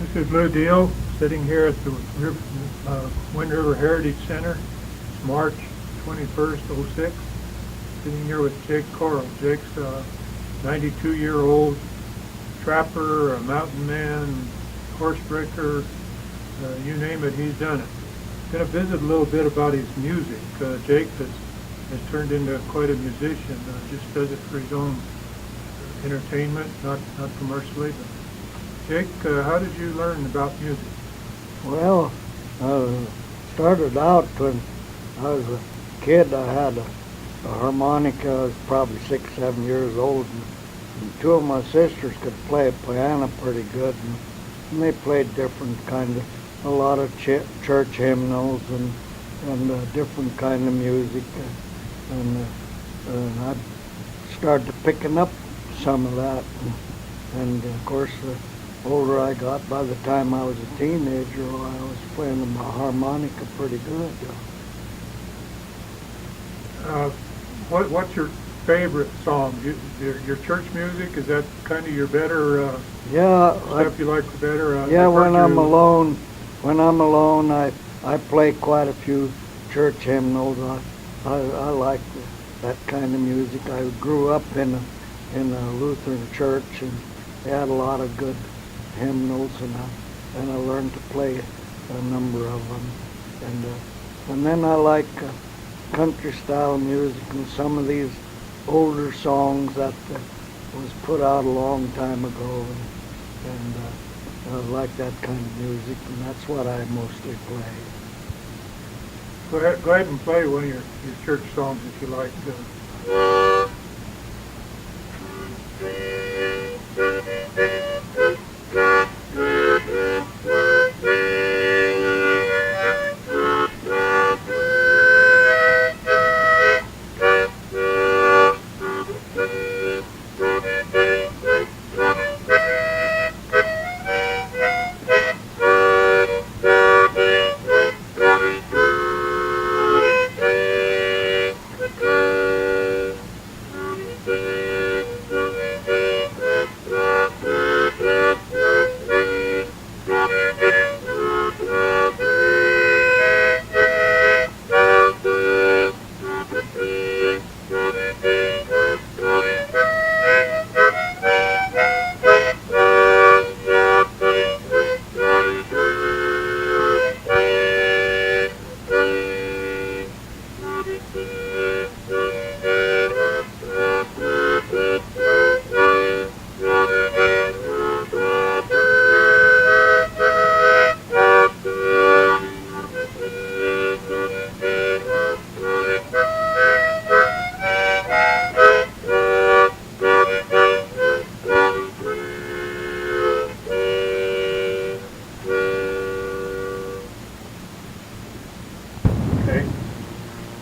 This is Lou Deal, sitting here at the Wind River Heritage Center. It's March 21st, '06. Sitting here with Jake Korell. Jake's a 92-year-old trapper, a mountain man, horse breaker, you name it, he's done it. Going to visit a little bit about his music. Jake has turned into quite a musician, just does it for his own entertainment, not commercially. But Jake, how did you learn about music? Well, started out when I was a kid. I had a harmonica. I was probably 6, 7 years old, and two of my sisters could play piano pretty good, and they played different kind of, a lot of church hymnals and different kind of music, and I started picking up some of that, and of course the older I got, by the time I was a teenager, I was playing the harmonica pretty good. What's your favorite song? Your church music, is that kind of your better stuff you like better? When I'm alone, I play quite a few church hymnals. I like that kind of music. I grew up in a Lutheran church, and they had a lot of good hymnals, and I learned to play a number of them. And then I like country style music and some of these older songs that was put out a long time ago, and I like that kind of music, and that's what I mostly play. Go ahead and play one of your church songs if you like.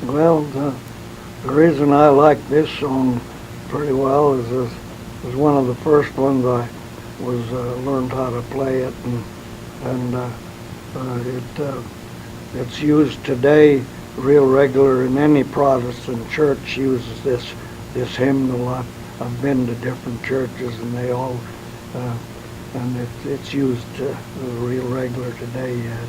Well, the reason I like this song pretty well is it was one of the first ones I learned how to play it, and it's used today real regular in any Protestant church uses this hymnal. I've been to different churches, and they all and it's used real regular today yet.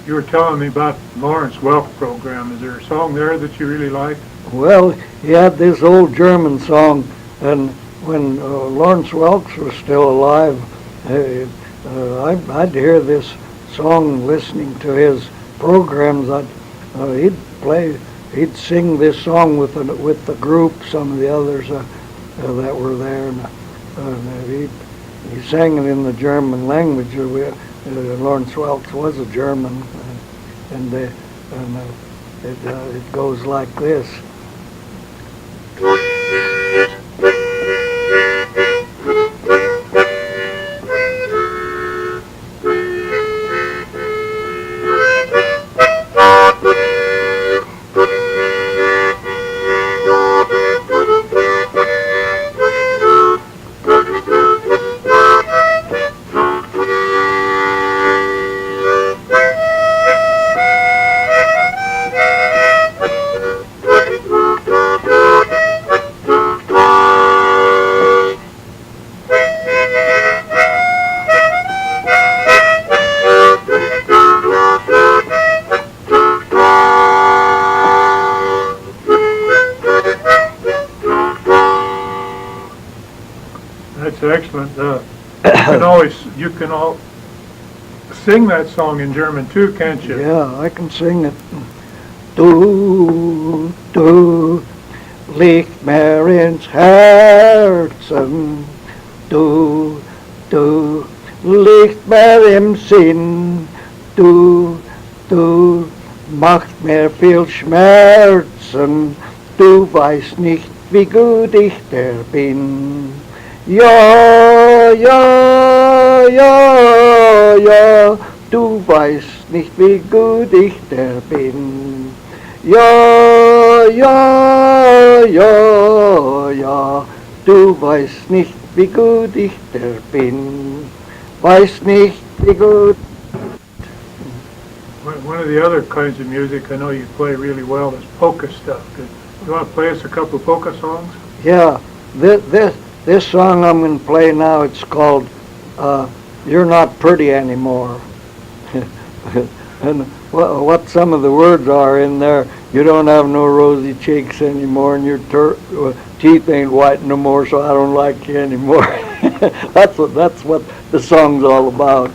You were telling me about Lawrence Welk program. Is there a song there that you really like? Well, he had this old German song, and when Lawrence Welk was still alive, I'd hear this song listening to his programs. He'd sing this song with the group, some of the others that were there, and he sang it in the German language. Lawrence Welk was a German, and it goes like this. You can all sing that song in German too, can't you? Yeah, I can sing it. Du liegt mir ins Herzen, du liegt mir im Sinn, du machst mir viel Schmerzen, du weißt nicht, wie gut ich dir bin. Ja, du weißt nicht, wie gut ich dir bin. Ja, du weißt nicht, wie gut ich dir bin. Weißt nicht, wie gut. One of the other kinds of music I know you play really well is polka stuff. You want to play us a couple of polka songs? Yeah, this song I'm going to play now, it's called You're Not Pretty Anymore. And what some of the words are in there, you don't have no rosy cheeks anymore, and your teeth ain't white no more, so I don't like you anymore. That's what the song's all about.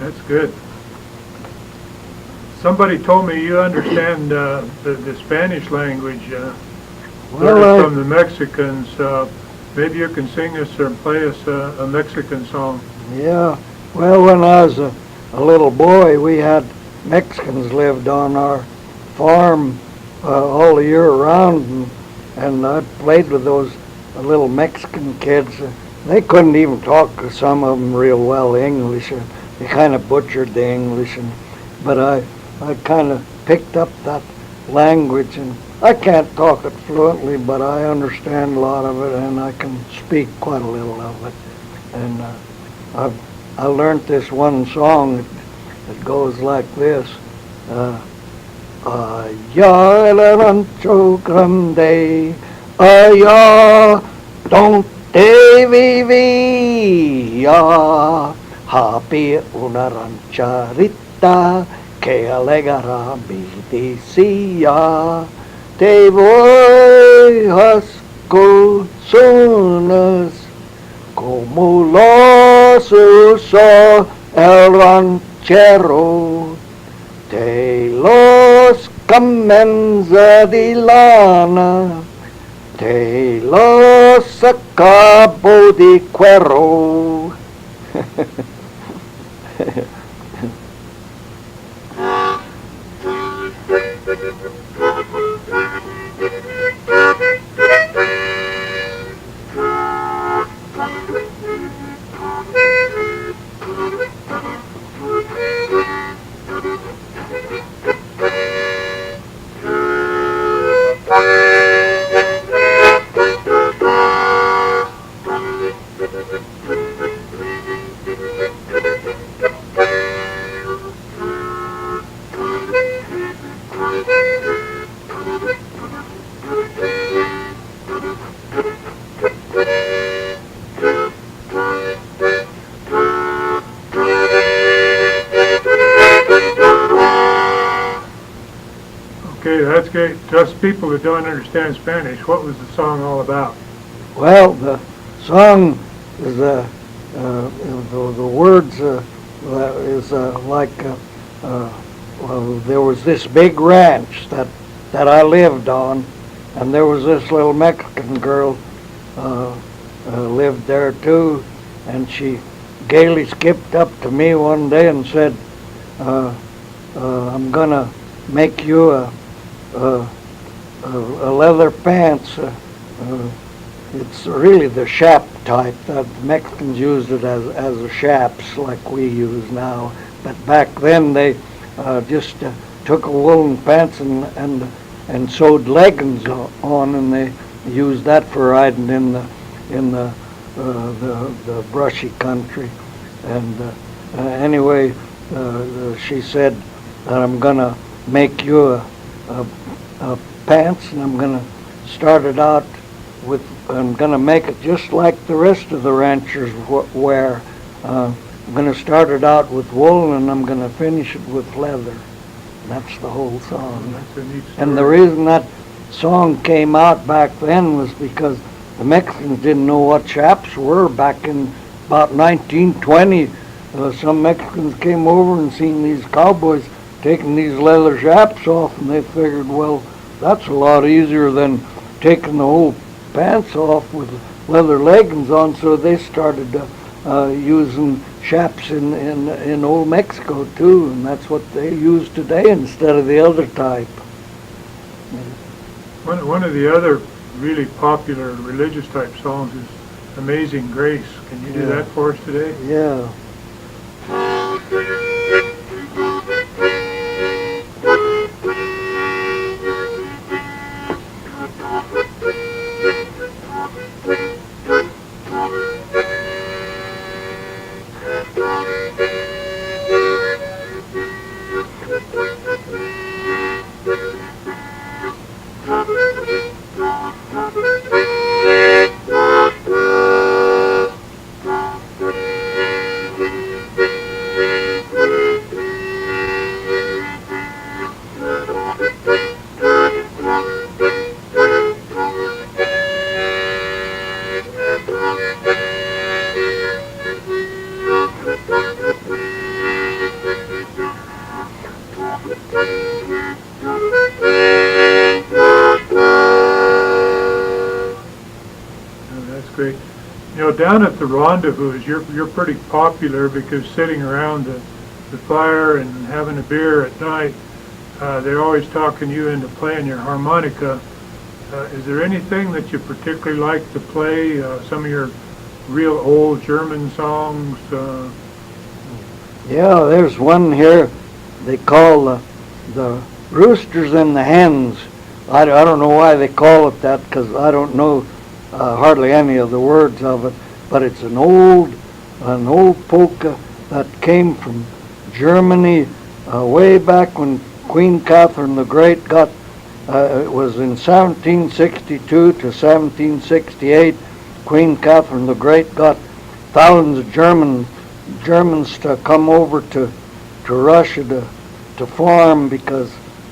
That's good. Somebody told me you understand the Spanish language, learned from the Mexicans. Maybe you can sing us or play us a Mexican song. Yeah, well, when I was a little boy, we had Mexicans lived on our farm all the year around, and I played with those little Mexican kids. They couldn't even talk, some of them, real well English. They kind of butchered the English, but I kind of picked up that language, and I can't talk it fluently, but I understand a lot of it, and I can speak quite a little of it. And I learned this one song that goes like this. Allá el rancho grande, allá donde vivía, había una rancherita que alegra me decía, te voy a escuchar como los usa el ranchero, de los camenza de lana, de los sacabo de cuero. Okay, that's great. To us people that don't understand Spanish, what was the song all about? Well, the song is the words is like well, there was this big ranch that I lived on, and there was this little Mexican girl lived there too, and she gaily skipped up to me one day and said, "I'm gonna make you a leather pants it's really the shap type. The Mexicans used it as a shaps like we use now. But back then they just took a woolen pants and sewed leggings on, and they used that for riding in the brushy country. And anyway, she said that I'm gonna make you a pants, and I'm gonna start it out with. I'm gonna make it just like the rest of the ranchers wear. I'm gonna start it out with wool, and I'm gonna finish it with leather. That's the whole song. That's a neat story. And the reason that song came out back then was because the Mexicans didn't know what chaps were back in about 1920. Some Mexicans came over and seen these cowboys taking these leather chaps off, and they figured, well, that's a lot easier than taking the whole pants off with leather leggings on, so they started using chaps in old Mexico too, and that's what they use today instead of the other type. One of the other really popular religious type songs is Amazing Grace. Can you do that for us today? Yeah. Great. You know, down at the rendezvous, you're pretty popular because sitting around the fire and having a beer at night, they're always talking you into playing your harmonica. Is there anything that you particularly like to play? Some of your real old German songs? Yeah, there's one here they call the Roosters and the Hens. I don't know why they call it that, because I don't know hardly any of the words of it, but it's an old polka that came from Germany way back when Queen Catherine the Great got, it was in 1762 to 1768, Queen Catherine the Great got thousands of Germans to come over to Russia to farm, because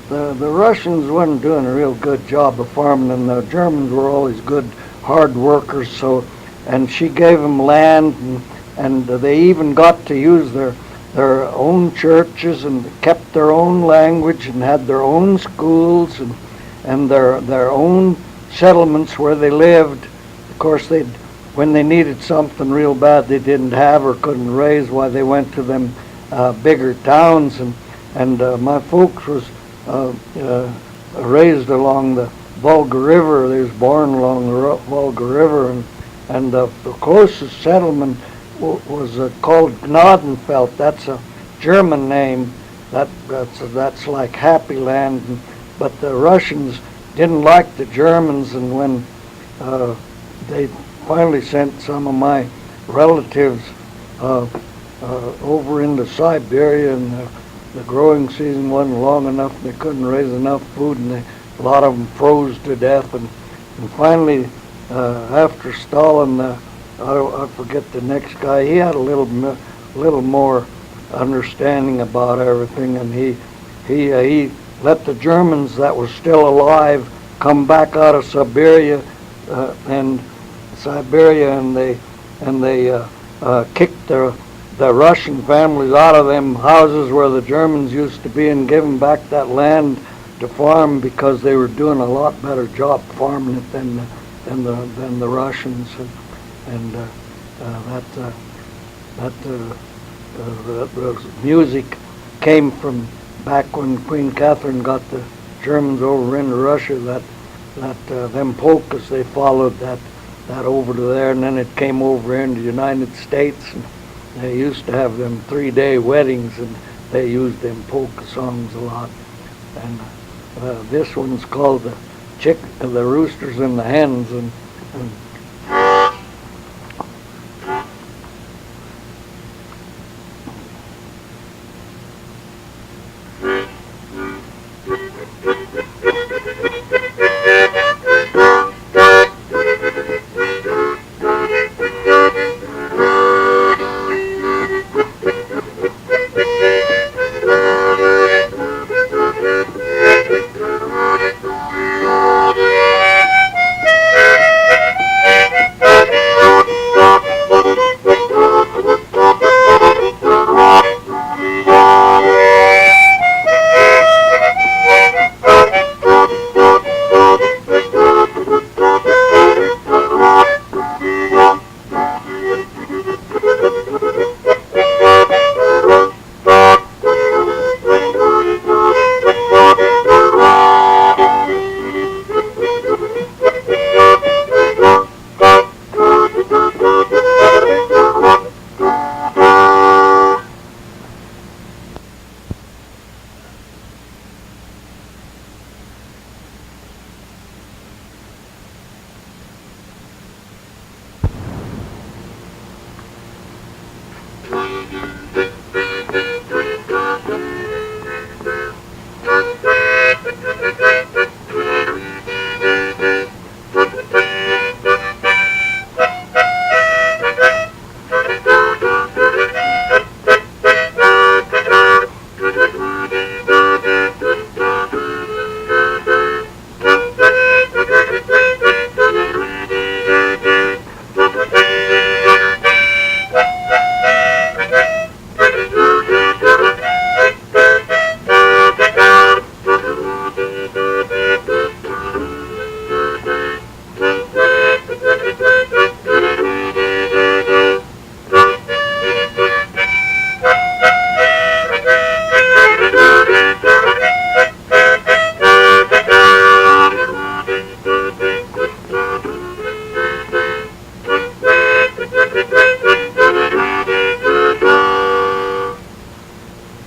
the Russians weren't doing a real good job of farming, and the Germans were always good hard workers. So, and she gave them land, and they even got to use their own churches, and kept their own language, and had their own schools, and their own settlements where they lived. Of course, when they needed something real bad they didn't have or couldn't raise, why they went to them bigger towns, and my folks was raised along the Volga River. They was born along the Volga River, and the closest settlement was called Gnadenfeld. That's a German name. That's like Happy Land. But the Russians didn't like the Germans, and when they finally sent some of my relatives over into Siberia, and the growing season wasn't long enough, and they couldn't raise enough food, and a lot of them froze to death, and finally, after Stalin, I forget the next guy, he had a little more understanding about everything, and he let the Germans that were still alive come back out of Siberia, and they kicked the Russian families out of them houses where the Germans used to be, and give them back that land to farm, because they were doing a lot better job farming it than the Russians, and the music came from back when Queen Catherine got the Germans over into Russia. That them polkas, they followed that over to there, and then it came over into the United States. And they used to have them 3-day weddings, and they used them polka songs a lot. And this one's called the Roosters and the Hens, and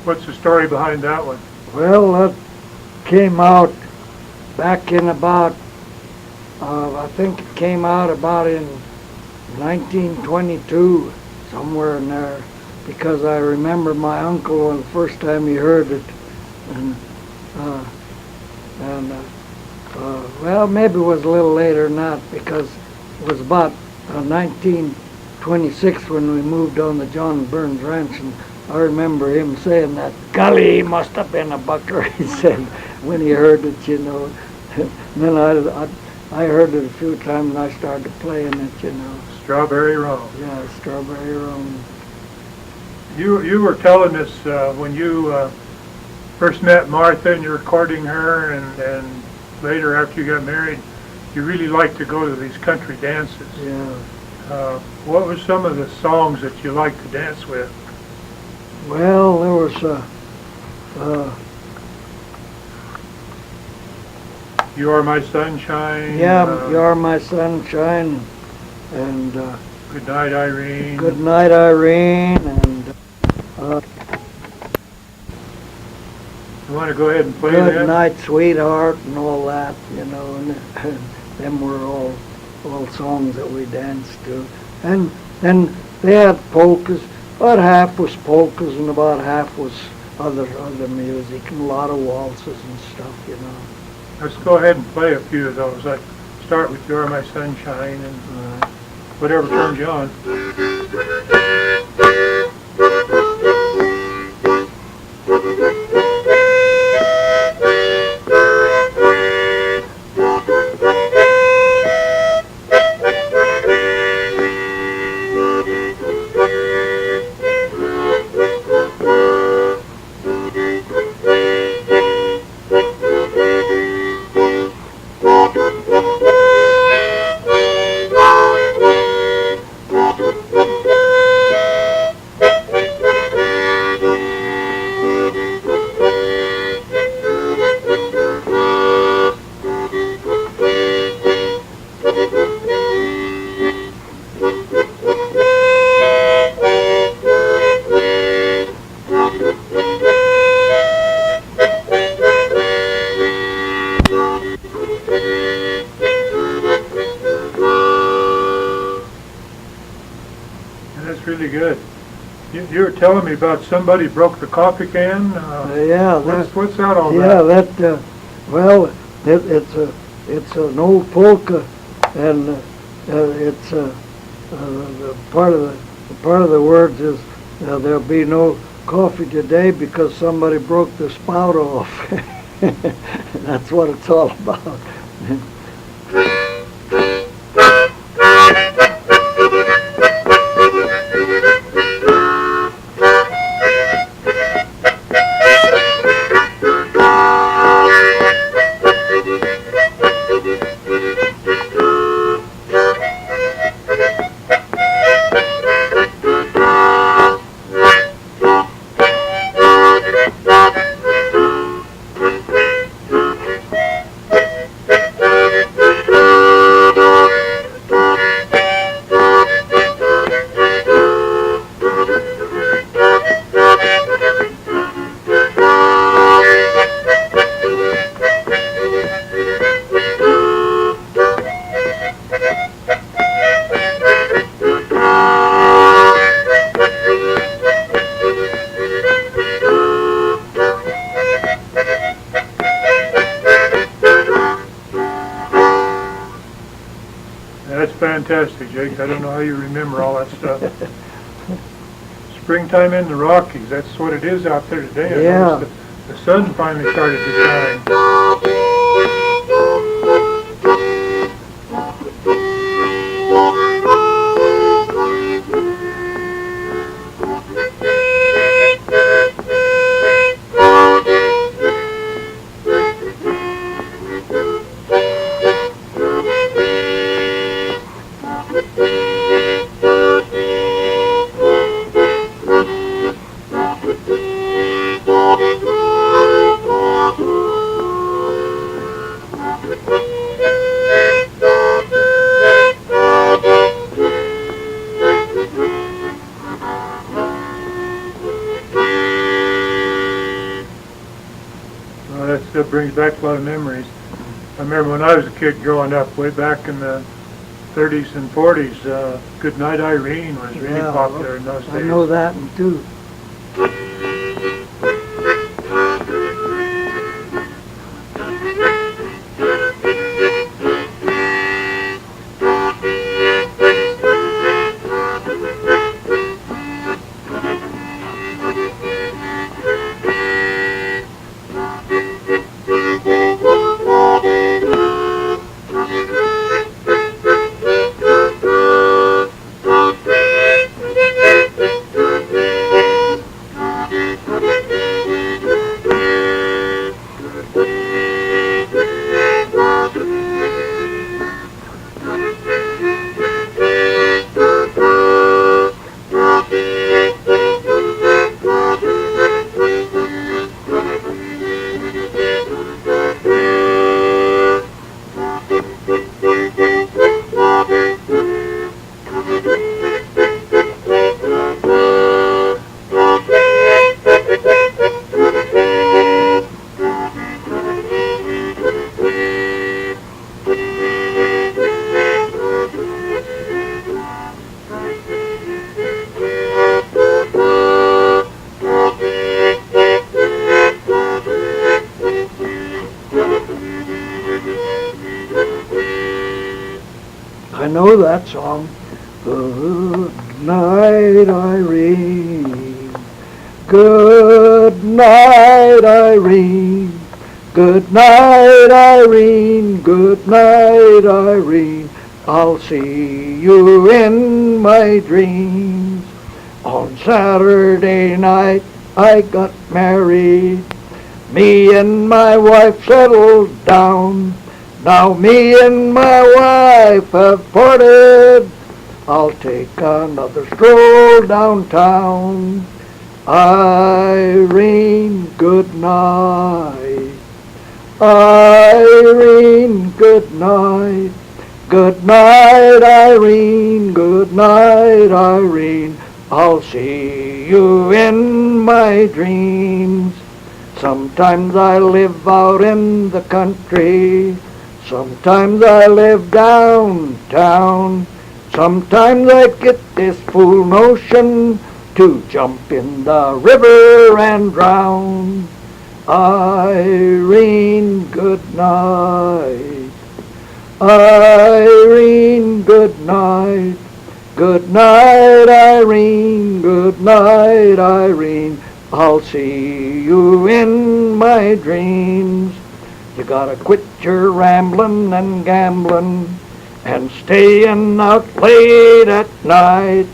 What's the story behind that one? well, that came out back in about, I think it came out about in 1922, somewhere in there, because I remember my uncle when the first time he heard it, and well, maybe it was a little later than that, because it was about 1926 when we moved on the John Burns Ranch, and I remember him saying that, golly, he must have been a bucker, he said, when he heard it, you know. And then I heard it a few times, and I started playing it, you know. Strawberry Roan. Yeah, Strawberry Roan. You were telling us when you first met Martha and you're courting her, and later after you got married, you really liked to go to these country dances. Yeah. What were some of the songs that you liked to dance with? Well, there was You Are My Sunshine. You Are My Sunshine, and Good Night, Irene. Good Night, Irene, and You want to go ahead and play Good that? Night, Sweetheart, and all that, you know, and them were all songs that we danced to. And then they had polkas. About half was polkas and about half was other music, and a lot of waltzes and stuff, you know. Let's go ahead and play a few of those. Like start with You Are My Sunshine and whatever turns you on. You were telling me about somebody broke the coffee can. Yeah, What's that all yeah, about? well, it's an old polka, and it's the part of the words is there'll be no coffee today because somebody broke the spout off. That's what it's all about. That's fantastic, Jake. I don't know how you remember all that stuff. Springtime in the Rockies, that's what it is out there today. I Yeah. noticed the sun finally started to shine. That brings back a lot of memories. I remember when I was a kid growing up, way back in the 30s and 40s, Good Night Irene was really Yeah, popular in those days. I know that one too. I know that song. Good night, Irene. Good night, Irene. Good night, Irene. Good night, Irene. I'll see you in my dreams. On Saturday night I got married. Me and my wife settled down. Now me and my wife have parted. I'll take another stroll downtown. Irene, good night. Irene, good night. Good night, Irene. Good night, Irene. I'll see you in my dreams. Sometimes I live out in the country. Sometimes I live downtown. Sometimes I get this fool notion to jump in the river and drown. Irene, good night. Irene, good night. Good night, Irene. Good night, Irene. I'll see you in my dreams. You gotta quit your rambling and gambling and staying out late at night.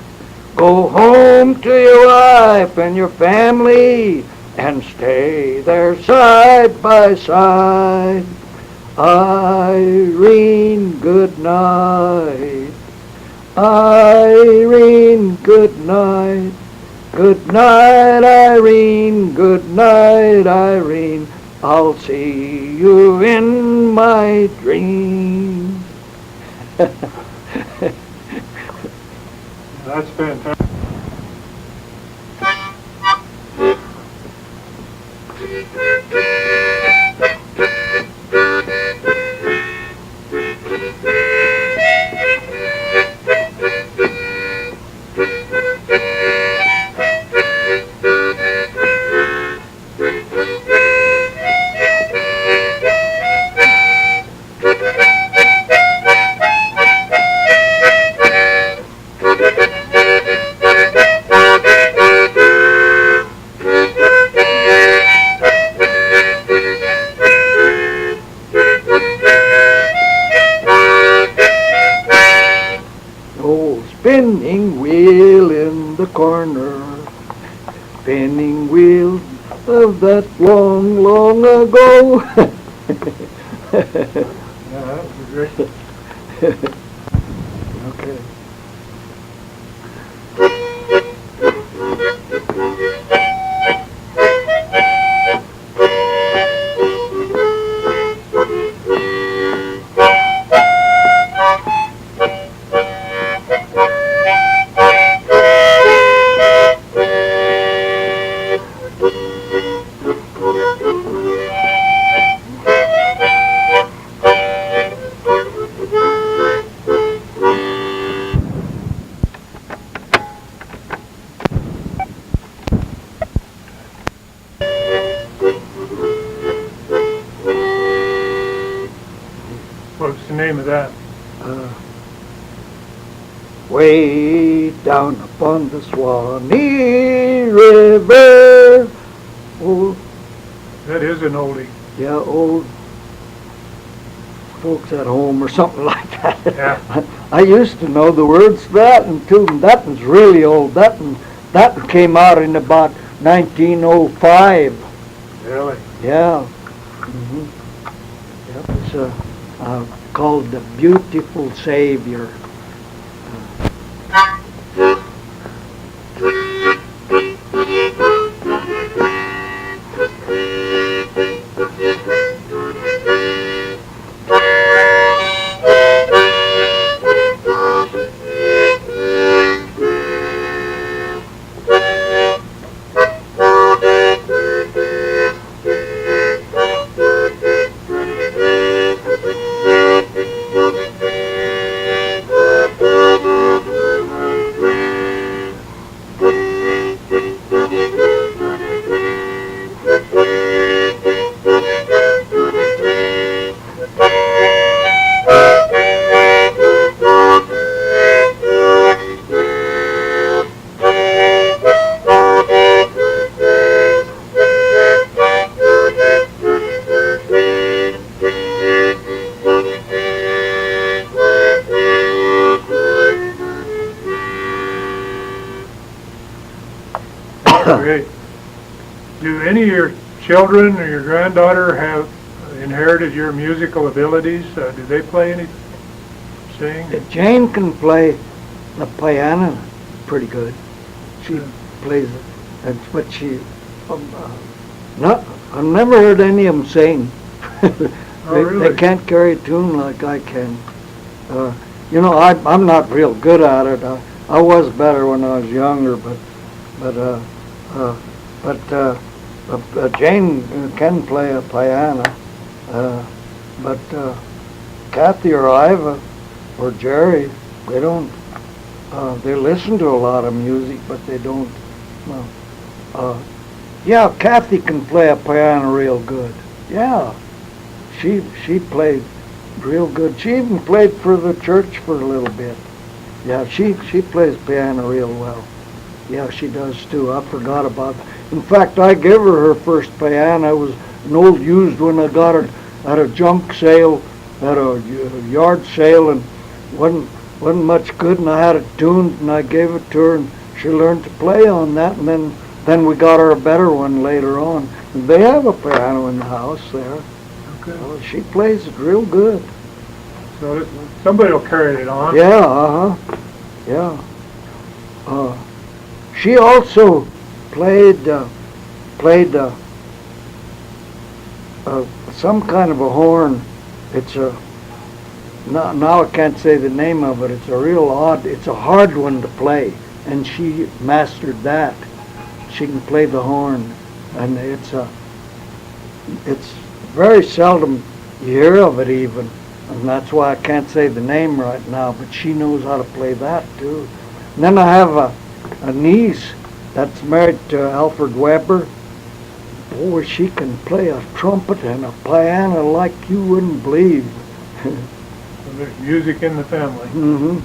Go home to your wife and your family and stay there side by side. Irene, good night. Irene, good night. Good night, Irene. Good night, Irene. I'll see you in my dreams. That's fantastic. Spinning wheel in the corner, spinning wheel of that long, long ago. Yeah, that was great. Okay. What's the name of that? Way down upon the Swanee River. Oh, That is an oldie. yeah, old folks at home or something like that. Yeah. I used to know the words to that and too. That one's really old. That one came out in about 1905. Really? Yeah. Mm-hmm. Yep. It's called The Beautiful Savior. Great. Do any of your children or your granddaughter have inherited your musical abilities? Do they play any sing? Jane can play the piano pretty good. She plays it, but she not. I've never heard any of them sing. Really? They can't carry a tune like I can. I'm not real good at it. I was better when I was younger, but Jane can play a piano. But Kathy or Iva or Jerry, they don't. They listen to a lot of music, but they don't No. Yeah, Kathy can play a piano real good. Yeah, she played real good. She even played for the church for a little bit. Yeah, she plays piano real well. Yeah, she does too. I forgot about it. In fact, I gave her first piano. It was an old used one. I got it at a junk sale, at a yard sale, and wasn't much good. And I had it tuned, and I gave it to her, and she learned to play on that. And then we got her a better one later on. And they have a piano in the house there. Okay. Well, she plays it real good. So somebody will carry it on. Yeah, yeah. She also played some kind of a horn. It's a now I can't say the name of it. It's a real odd. It's a hard one to play, and she mastered that. She can play the horn, and it's very seldom you hear of it even, and that's why I can't say the name right now. But she knows how to play that too. And then I have a niece that's married to Alfred Weber. Boy, she can play a trumpet and a piano like you wouldn't believe. So there's music in the family. Mm-hmm.